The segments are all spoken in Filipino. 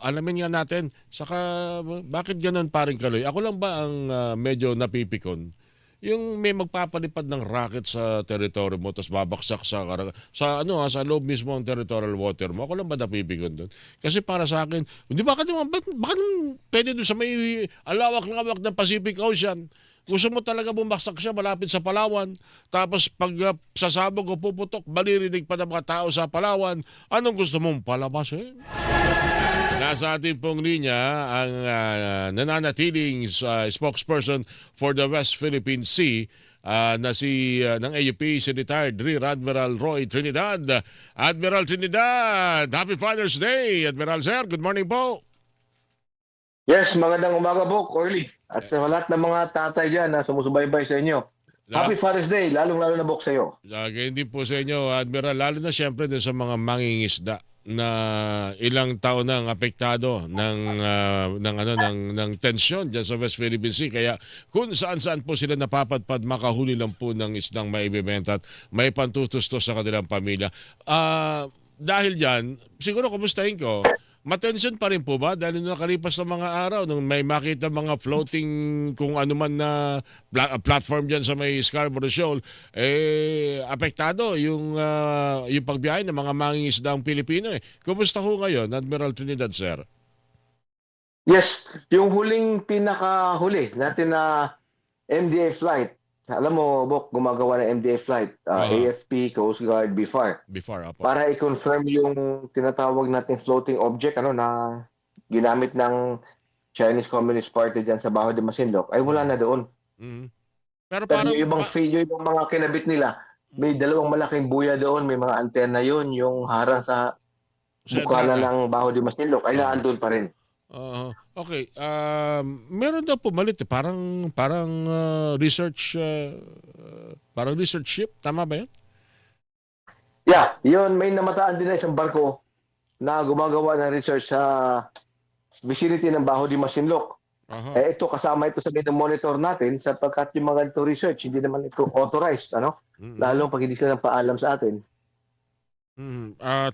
alamin nga natin. Saka bakit ganun paring Kaloy? Ako lang ba ang medyo napipikon? Yung may magpapalipad ng rocket sa teritoryo mo tapos babaksak sa loob mismo ng territorial water mo. Ako lang ba napipikon doon? Kasi para sa akin, hindi bakit pwede doon sa may alawak-lawak ng Pacific Ocean? Gusto mo talaga bumaksak siya malapit sa Palawan. Tapos pag sasabog o puputok, malirinig pa ng mga tao sa Palawan. Anong gusto mong palabasin? Nasa ating pong linya ang nananatiling spokesperson for the West Philippine Sea na si ng AUP, si retired Rear Admiral Roy Trinidad. Admiral Trinidad, Happy Father's Day! Admiral Sir, good morning po! Yes, magandang umaga po, Corley. At sa lahat ng mga tatay dyan na sumusubaybay sa inyo. Happy Father's Day, lalong-lalo na po sa iyo. Ganyan din po sa inyo, Admiral. Lalo na siyempre din sa mga mangingisda na ilang taon nang apektado ng tensyon diyan sa West Philippine Sea. Kaya kung saan-saan po sila napapadpad, makahuli lang po ng isdang maibibenta at may pantutustos sa kanilang pamilya. Dahil diyan, siguro kumustahin ko, matensyon pa rin po ba dahil nung nakalipas ng mga araw nung may makita mga floating kung ano man na platform diyan sa may Scarborough Shoal, apektado yung pagbiyahe ng mga mangingisdang Pilipino eh. Kumusta ho ngayon, Admiral Trinidad, sir? Yes, yung huling pinakahuli natin na MDA flight. Alam mo, Bok, gumagawa ng MDA flight, AFP, Coast Guard, BFAR. Before, apo. Para i-confirm yung tinatawag nating floating object na ginamit ng Chinese Communist Party dyan sa Baho de Masinloc, ay wala na doon. Mhm. Pero Pero parang yung ibang mga kinabit nila, may dalawang malaking buya doon, may mga antena yun, yung harang sa bukana ng Baho de Masinloc, ay naandun pa rin. Okay. Meron daw pumalit eh. Parang research ship. Tama ba yan? Yeah, yun, may namataan din na isang barko na gumagawa ng research sa vicinity ng Baho de Masinloc. Ito kasama ito sa monitor natin sapagkat yung mga ito research, hindi naman ito authorized, Lalong pag hindi sila ng paalam sa atin.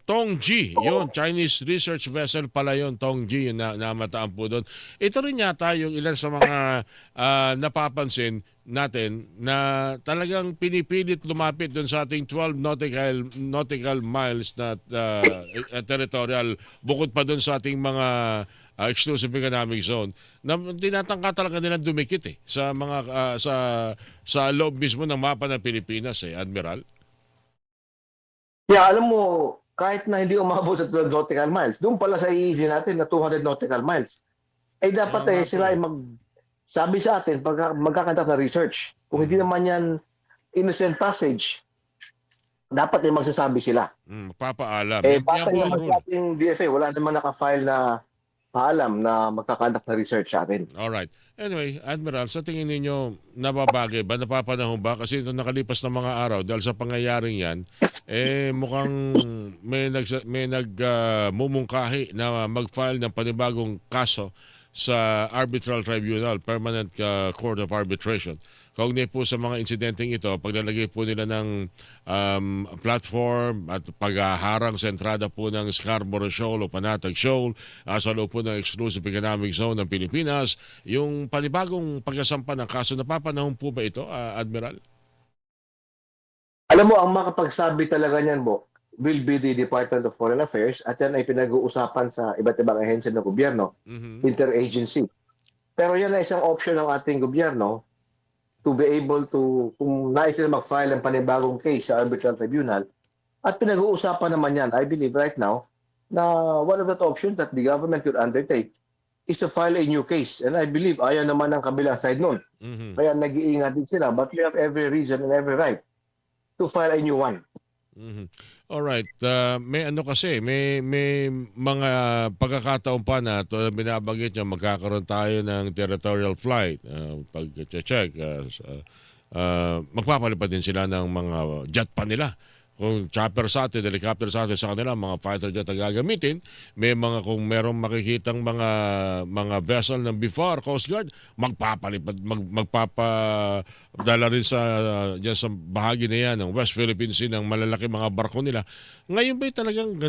Tongji, yun, Chinese research vessel pala yun, Tongji, yung namataan po doon. Ito rin yata yung ilan sa mga napapansin natin na talagang pinipilit lumapit doon sa ating 12 nautical miles na territorial, bukod pa doon sa ating mga exclusive economic zone, na tinatangka talaga nilang dumikit sa mga sa loob mismo ng mapa ng Pilipinas, Admiral. Yeah, alam mo, kahit na hindi umabot sa 12 nautical miles, doon pala sa EEZ natin na 200 nautical miles, ay dapat sila ay sabi sa atin pag magkakandak na research. Kung hindi naman yan innocent passage, dapat ay magsasabi sila. Magpapaalam. Basta naman sa ating DFA, wala naman nakafile na paalam na magkakandak na research sa atin. Alright. Anyway, Admiral, sa tingin ninyo, nababagay ba, napapanahon ba? Kasi nung nakalipas na mga araw, dahil sa pangyayaring yan, mukhang may nagmumungkahi na mag-file ng panibagong kaso sa Arbitral Tribunal, Permanent Court of Arbitration. Kaugnay po sa mga insidenteng ito, paglalagay po nila ng platform at paghaharang sa entrada po ng Scarborough Shoal o Panatag Shoal sa loob po ng Exclusive Economic Zone ng Pilipinas, yung panibagong pagkasampa ng kaso, napapanahon po ba ito, Admiral? Alam mo, ang makapagsabi talaga niyan, Bo, will be the Department of Foreign Affairs at yan ay pinag-uusapan sa iba't ibang ahensya ng gobyerno, interagency. Pero yan ay isang option ng ating gobyerno to be able to, kung nais sila mag-file ng panibagong case sa Arbitral Tribunal, at pinag-uusapan naman yan, I believe right now, na one of the options that the government could undertake is to file a new case. And I believe ayaw naman ng kabilang side nun. Kaya nag-iingat din sila, but we have every reason and every right to file a new one. Alright. May mga pagkakataon pa na binabanggit nyo, magkakaroon tayo ng territorial flight. Pag-check, magpapalipad din sila ng mga jet pa nila. Kung chopper sa atin, helicopter sa atin, sa kanila, mga fighter jet ang gagamitin. Kung merong makikitang mga vessel ng BFAR, Coast Guard, magpapadala rin dyan sa bahagi na yan ng West Philippine Sea ng malalaki mga barko nila. Ngayon ba'y talagang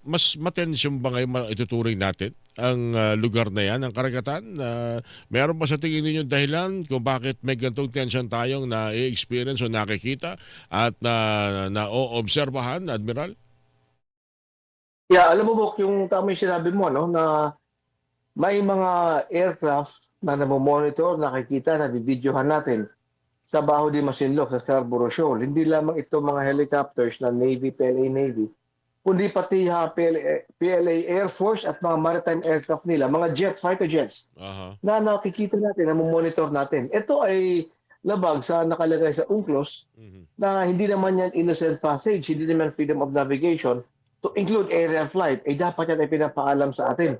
mas matensyon ba ngayon ituturing natin, ang lugar na yan, ang karagatan? Meron ba sa tingin ninyo dahilan kung bakit may gantong tension tayong na-experience o nakikita at na-oobserbahan, Admiral? Yeah, alam mo Bok, yung tama yung sinabi mo, no, na may mga aircraft na namomonitor, nakikita, nabibidyohan natin sa Baho de Masinloc, sa Scarborough Shoal. Hindi lamang ito mga helicopters na Navy, PLA Navy, kundi pati PLA Air Force at mga maritime aircraft nila, mga jet, fighter jets, Aha. na nakikita natin, na monitor natin. Ito ay labag sa nakalagay sa UNCLOS Mhm. na hindi naman yan innocent passage, hindi naman freedom of navigation to include aerial flight, eh dapat yan ay pinapaalam sa atin.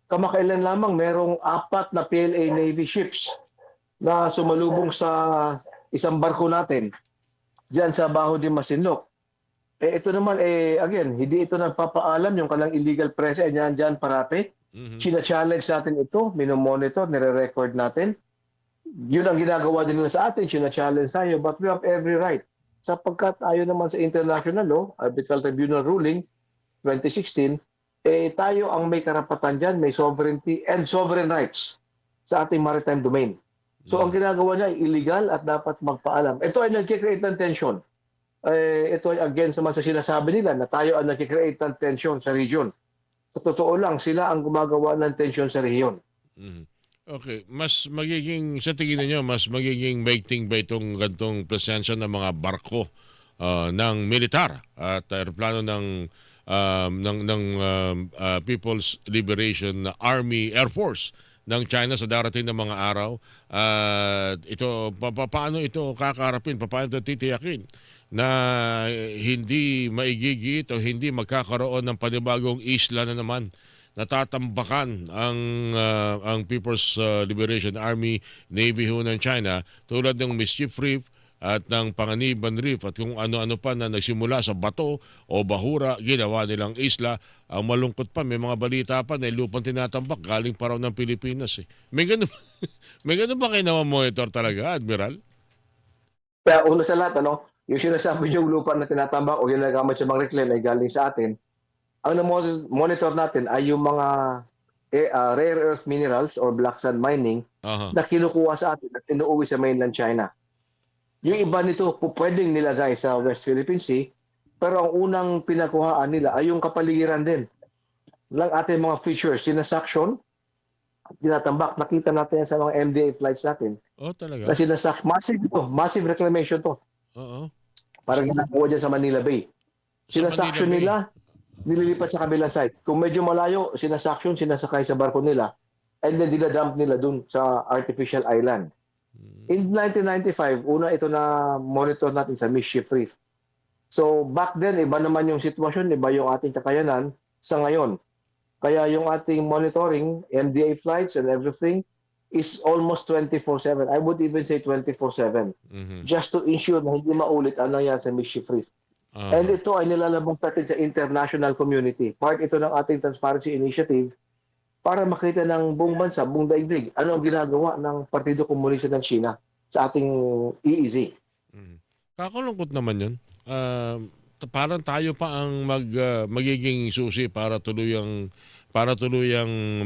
Kamakailan lamang merong 4 na PLA Navy ships na sumalubong sa isang barko natin diyan sa Baho de Masinloc. Eh ito naman again, hindi ito nagpapaalam yung kanang illegal presence diyan parate. Mhm. China-challenge natin ito, minomonitor, nire-record natin. Yun ang ginagawa din nila sa atin, china-challenge tayo, but we have every right. Sapagkat ayon naman sa international law, Arbitral Tribunal ruling 2016, tayo ang may karapatan dyan, may sovereignty and sovereign rights sa ating maritime domain. So ang ginagawa niya ay illegal at dapat magpaalam. Ito ay nag-create ng tension. Ito ay against naman sa sinasabi nila na tayo ang nag-create ng tension sa region. Sa totoo lang, sila ang gumagawa ng tension sa region. Mhm. Okay, mas magiging, sa tingin niyo mas magiging maigting ba itong gantong presensya ng mga barko ng militar at eroplano ng People's Liberation Army Air Force ng China sa darating na mga araw? Ito, paano ito kakaharapin? Paano ito titiyakin na hindi maigigit o hindi magkakaroon ng panibagong isla na naman natatambakan ang People's Liberation Army Navy ho ng China tulad ng Mischief Reef at ng Panganiban Reef at kung ano-ano pa na nagsimula sa bato o bahura, ginawa nilang isla. Ang malungkot pa, may mga balita pa na lupang tinatambak galing pa raw ng Pilipinas. May ganun, may ganun ba kayo na monitor talaga, Admiral? Kaya una sa lahat, yung sinasabi yung lupa na tinatambak o ginagamit sa mga reclaim ay galing sa atin. Ang monitor natin ay yung mga rare earth minerals or black sand mining Aha. na kinukuha sa atin at inuuwi sa mainland China. Yung iba nito pwedeng nilagay sa West Philippine Sea, pero ang unang pinakuhaan nila ay yung kapaligiran din ng ating mga features, sinasuction, tinatambak. Nakita natin yan sa mga MDA flights natin. Oh, talaga? Na massive ito, massive reclamation to. Oo. Parang ginagawa dyan sa Manila Bay. Sa Sinasuction Manila Bay. nila, nililipat sa kabilang site. Kung medyo malayo, sinasuction, sinasakay sa barko nila, and then dinadump nila dun sa artificial island. In 1995, una ito na monitor natin sa Mischief Reef. So back then, iba naman yung sitwasyon, iba yung ating kakayanan sa ngayon. Kaya yung ating monitoring, MDA flights and everything, is almost 24/7. I would even say 24/7. Mhm. Just to ensure na hindi maulit ang nangyari sa Mischief Reef. Aha. And ito ay nilalabang sa atin sa international community. Part ito ng ating Transparency Initiative para makita ng buong bansa, buong daigdig, ano ang ginagawa ng Partido Komunista ng China sa ating EEZ. Mhm. Kakalungkot naman yun. Parang tayo pa ang magiging susi para tuluyang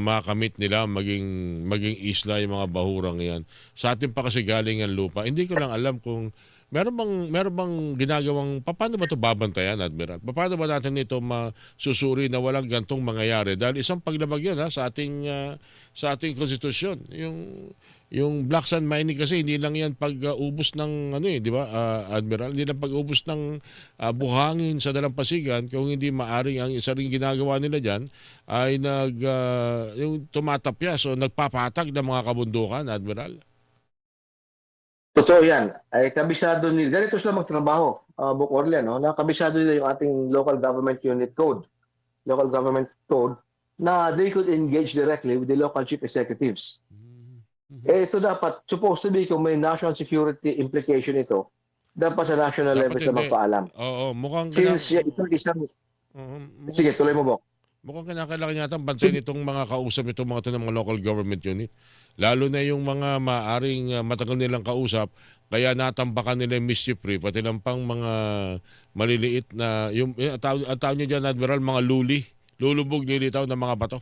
makamit nila maging isla yung mga bahurang yan. Sa atin pa kasi galing ang lupa. Hindi ko lang alam kung meron bang ginagawang paano ba ito babantayan, Admiral? Paano ba natin ito masusuri na walang gantong mangyayari? Dahil isang paglabag yun sa ating konstitusyon. Yung black sand mining kasi hindi lang yan pag-ubos ng di ba, Admiral? Hindi lang pag-ubos ng buhangin sa dalampasigan, kung hindi maaring ang isa ring ginagawa nila diyan ay yung tumatapyas o nagpapatag ng mga kabundukan, Admiral. Totoo yan. Ay kabisado nila. Ganito sila magtrabaho, Buk Orlean, na kabisado nila yung ating local government unit code, local government code, na they could engage directly with the local chief executives. Ito dapat, supposed to be kung may national security implication ito, dapat sa national level Dapat siya hindi. magpaalam. Oo, mukhang Since ito isang... Sige, tuloy mo, Bok. mukhang kinakailangan yata bantayan itong mga kausap itong mga ito ng mga local government unit. Lalo na yung mga maaring matagal nilang kausap, kaya natambakan nila yung Mischief Reef at ilang pang mga maliliit na, ang tawag nyo dyan, Admiral, mga lulubog nilitaw ng mga bato.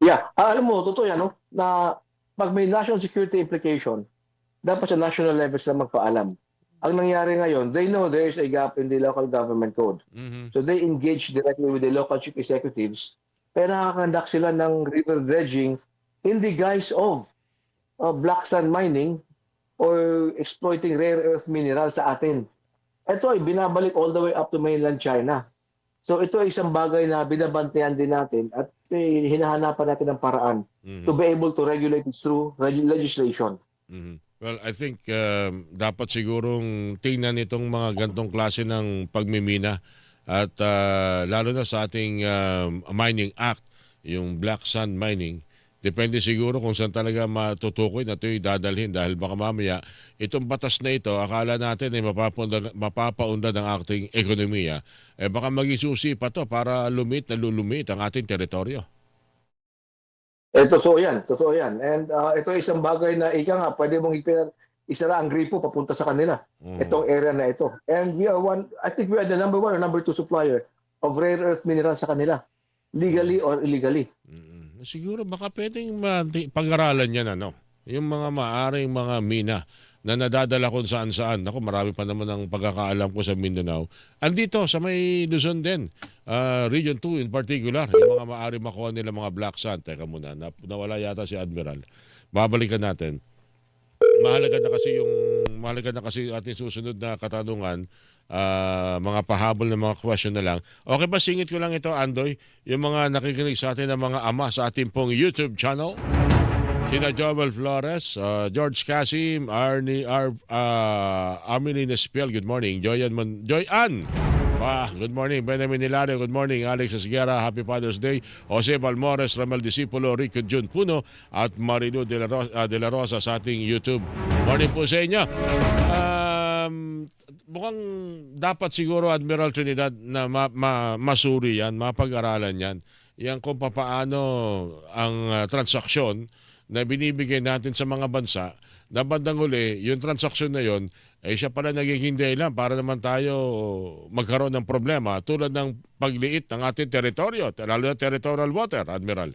Yeah, alam mo, totoo yan, no? Na pag may national security implication, dapat sa national level sila magpaalam. Ang nangyari ngayon, they know there is a gap in the local government code. Mhm. So they engage directly with the local chief executives, pero nakakandak sila ng river dredging in the guise of black sand mining or exploiting rare earth mineral sa atin. Ito ay binabalik all the way up to mainland China. So ito ay isang bagay na binabantayan din natin at hinahanapan natin ng paraan to Mhm. be able to regulate it through legislation. Mhm. Well, I think dapat sigurong tingnan itong mga gantong klase ng pagmimina at lalo na sa ating Mining Act, yung black sand mining. Depende siguro kung saan talaga matutukoy na ito'y dadalhin dahil baka mamaya itong batas na ito, akala natin ay mapapaunlad ang ating ekonomiya. Eh baka maging pa to para lulumit ang ating teritoryo. Totoo yan, totoo yan. And ito ay isang bagay na ika nga, pwede mong isara ang gripo papunta sa kanila. Mhm. Itong area na ito. And we are I think we are the number one or number two supplier of rare earth minerals sa kanila. Legally or illegally. Mm. Siguro baka pwedeng pag-aralan yan ano. Yung mga maaring mga mina na nadadala kung saan-saan. Ako, marami pa naman ang pagkakaalam ko sa Mindanao. Andito sa may Luzon din. Region 2 in particular. Yung mga maaring makuha nila mga black sand. Teka muna, nawala yata si Admiral. Babalikan natin. Mahalaga na kasi ating susunod na katanungan, mga pahabol na mga question na lang. Okay ba, singit ko lang ito, Andoy, yung mga nakikinig sa atin ng mga ama sa ating pong YouTube channel. Sina Joel Flores, George Casim, Armin Espiel, good morning. Joyan, good morning. Benjamin Hilario, good morning. Alex Esguera, happy Father's Day. Jose Balmores, Ramel Disipulo, Rico Jun Puno, at Marilu de la Rosa sa ating YouTube. Morning po sa inyo. Mukhang dapat siguro, Admiral Trinidad, na masuri yan, mapag-aralan yan. Yan kung papaano ang transaksyon na binibigay natin sa mga bansa na bandang huli, yung transaksyon na yon ay siya pala nagiging dahilan para naman tayo magkaroon ng problema tulad ng pagliit ng ating teritoryo, lalo na territorial water, Admiral.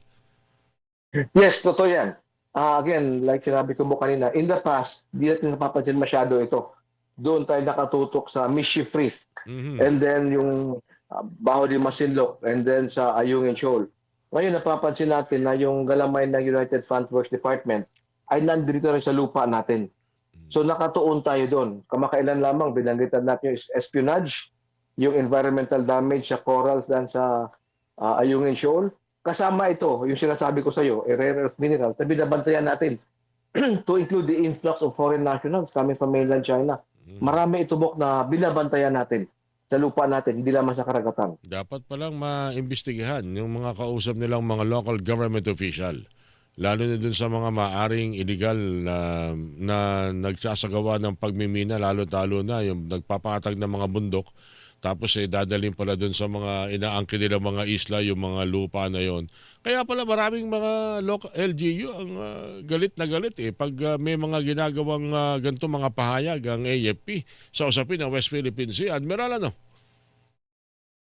Yes, totoo yan. Again, like sinabi ko mo kanina, in the past, di natin napapansin masyado ito. Doon tayo nakatutok sa Mischief Reef. Mhm. And then yung Baho de Masinloc and then sa Ayungin Shoal. Ngayon napapansin natin na yung galamay ng United Front Works Department ay nandito rin sa lupa natin. So nakatuon tayo doon. Kamakailan lamang binanggitan natin yung espionage, yung environmental damage sa corals dan sa Ayungin Shoal. Kasama ito, yung sinasabi ko sa iyo, rare earth minerals na binabantayan natin to include the influx of foreign nationals coming from mainland China. Marami itubok na binabantayan natin sa lupa natin, hindi lamang sa karagatan. Dapat palang maimbestigahan yung mga kausap nilang mga local government official. Lalo na dun sa mga maaring illegal na nagsasagawa ng pagmimina, lalo-talo na yung nagpapatag ng mga bundok. Tapos dadalhin pala dun sa mga inaangkin nila mga isla, yung mga lupa na yon. Kaya pala maraming mga local LGU ang galit na galit pag may mga ginagawang ganito mga pahayag ang AFP sa usapin ng West Philippine Sea. Admiral, ano?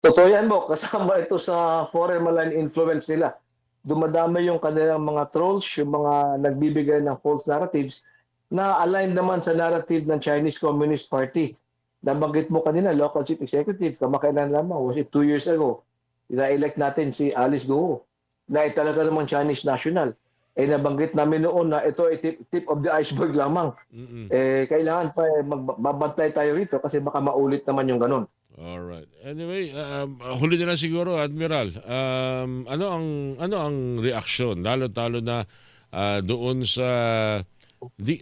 Totoo yan mo, kasama ito sa foreign malign influence nila. Dumadami yung kanilang mga trolls, yung mga nagbibigay ng false narratives na aligned naman sa narrative ng Chinese Communist Party. Nabanggit mo kanina, local chief executive, kamakailan lamang, was it 2 years ago, ina-elect natin si Alice Guo, na talaga namang Chinese national. Nabanggit namin noon na ito ay tip of the iceberg lamang. Kailangan pa magbabantay tayo rito kasi baka maulit naman yung ganun. Alright. Anyway, huli na lang siguro, Admiral. Ano ang reaksyon lalo-talo na doon sa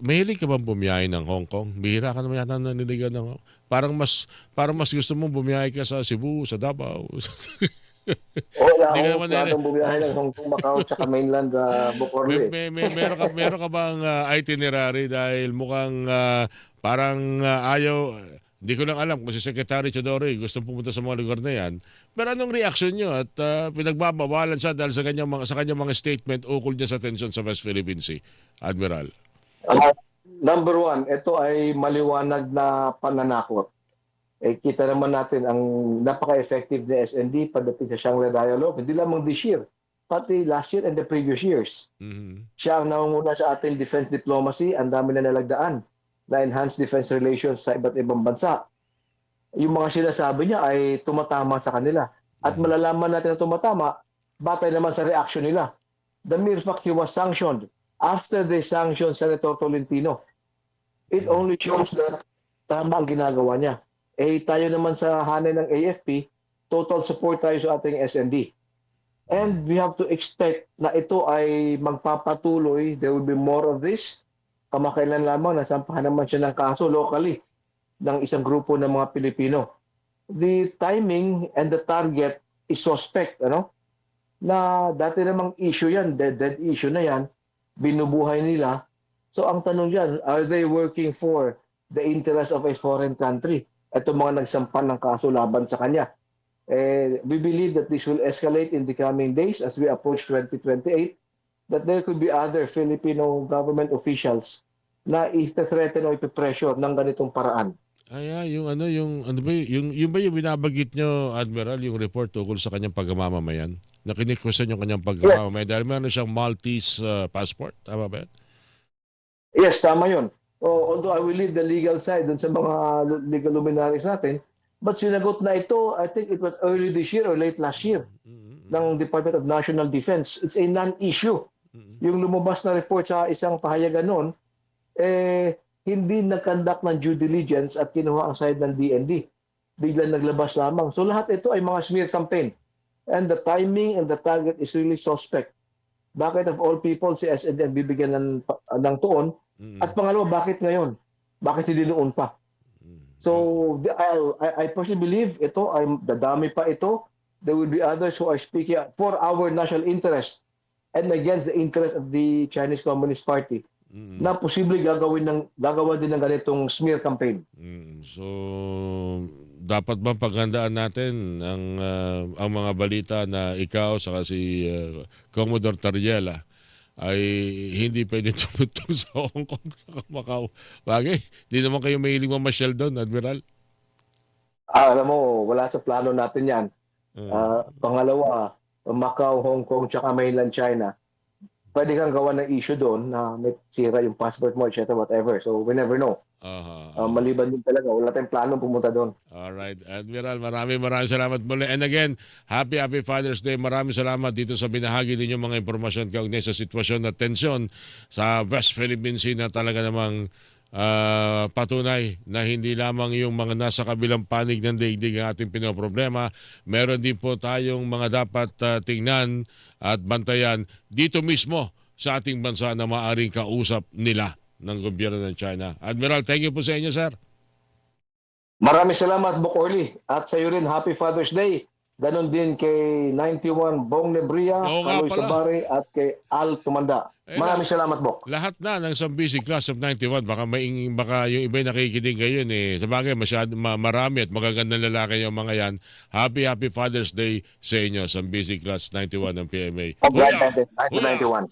mahilig ka bang bumiyahe ng Hong Kong? Bihira ka naman yata naniligan ng Hong Kong. Parang mas gusto mong bumiyahe ka sa Cebu, sa Davao. Hindi ka naman Akong bumiyahe ng Hong Kong, Macau, tsaka mainland Bucorle. meron ka bang itinerary dahil mukhang parang ayaw. Hindi ko lang alam kung si Secretary Chodoroy gusto pumunta sa mga lugar na yan. Pero anong reaksyon nyo at pinagbabawalan siya dahil sa kanyang mga statement ukol niya sa tensyon sa West Philippine Sea, Admiral? Number one, ito ay maliwanag na pananakot. Kita naman natin ang napaka-effective ni SND pagdating sa Shanghai Dialogue. Hindi lamang this year. pati last year and the previous years. Siya ang nangunguna sa ating defense diplomacy. Ang dami na nalagdaan na enhanced defense relations sa iba't ibang bansa. Yung mga sinasabi niya ay tumatama sa kanila. At malalaman natin na tumatama, batay naman sa reaction nila. The mere fact he was sanctioned after they sanctioned Senator Tolentino, it only shows that tama ang ginagawa niya. Tayo naman sa hanay ng AFP, total support tayo sa ating SND. And we have to expect na ito ay magpapatuloy. There will be more of this. Kamakailan lamang nasampahan naman siya ng kaso locally ng isang grupo ng mga Pilipino. The timing and the target is suspect, na dati namang issue yan, dead issue na yan, binubuhay nila. So ang tanong yan, are they working for the interest of a foreign country? Ito mga nagsampan ng kaso laban sa kanya. We believe that this will escalate in the coming days as we approach 2028, that there could be other Filipino government officials na i-threaten o i-pressure ng ganitong paraan. Yung binabagit nyo, Admiral, yung report tungkol sa kanyang pagmamamayan? Na kinikwestiyon yung kanyang pagmamamayan dahil meron siyang Maltese passport? Tama ba yan? Yes, tama yun. Although I will leave the legal side dun sa mga legal luminaries natin, but sinagot na ito, I think it was early this year or late last year, ng Department of National Defense. It's a non-issue. Yung lumabas na report sa isang pahayagan noon, hindi nag-conduct ng due diligence at kinuha ang side ng DND. Biglang naglabas lamang. So lahat ito ay mga smear campaign. And the timing and the target is really suspect. Bakit of all people si SND ang bibigyan ng tuon? At pangalawa, bakit ngayon? Bakit hindi noon pa? So I personally believe ito ay dadami pa ito. There will be others who are speaking for our national interest and against the interest of the Chinese Communist Party na posibleng gagawa din ng ganitong smear campaign. So dapat bang paghandaan natin ang mga balita na ikaw saka si Commodore Tariela ay hindi pwede tumutong sa Hong Kong sa Macau? Bagay, di naman kayo mahilig mamasyal doon, Admiral? Alam mo, wala sa plano natin yan. Pangalawa, Macau, Hong Kong, tsaka mainland China, pwede kang gawa ng issue doon na may sira yung passport mo, etc. whatever. So, we never know. Maliban din talaga, wala tayong plano pumunta doon. Alright, Admiral, maraming salamat muli. And again, happy Father's Day. Maraming salamat dito sa binahagi ninyo mga impormasyon kaugnay sa sitwasyon at tensyon sa West Philippine Sea na talaga namang patunay na hindi lamang yung mga nasa kabilang panig ng daigdig ang ating pinoproblema. Meron din po tayong mga dapat tingnan at bantayan dito mismo sa ating bansa na maaring kausap nila ng gobyerno ng China. Admiral, thank you po sa inyo, sir. Maraming salamat, Bok Orly. At sa iyo rin, Happy Father's Day. Ganon din kay 91 Bong Nebria, Kaloy Sabare at kay Al Tumanda. Maraming salamat, Bok. Lahat na ng Sambisi Class of 91, baka yung iba'y nakikinig ngayon sabagay marami at magagandang lalaki yung mga yan. Happy Father's Day sa inyo, Sambisi Class 91 ng PMA. 91.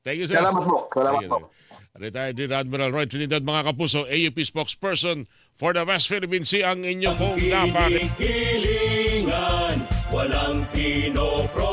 Thank you, sir. Salamat, Bok. Salamat, Bok. Retired Admiral Roy Trinidad, mga kapuso, AUP spokesperson for the West Philippine Sea, ang inyong pong napakinggan. Walang pinopro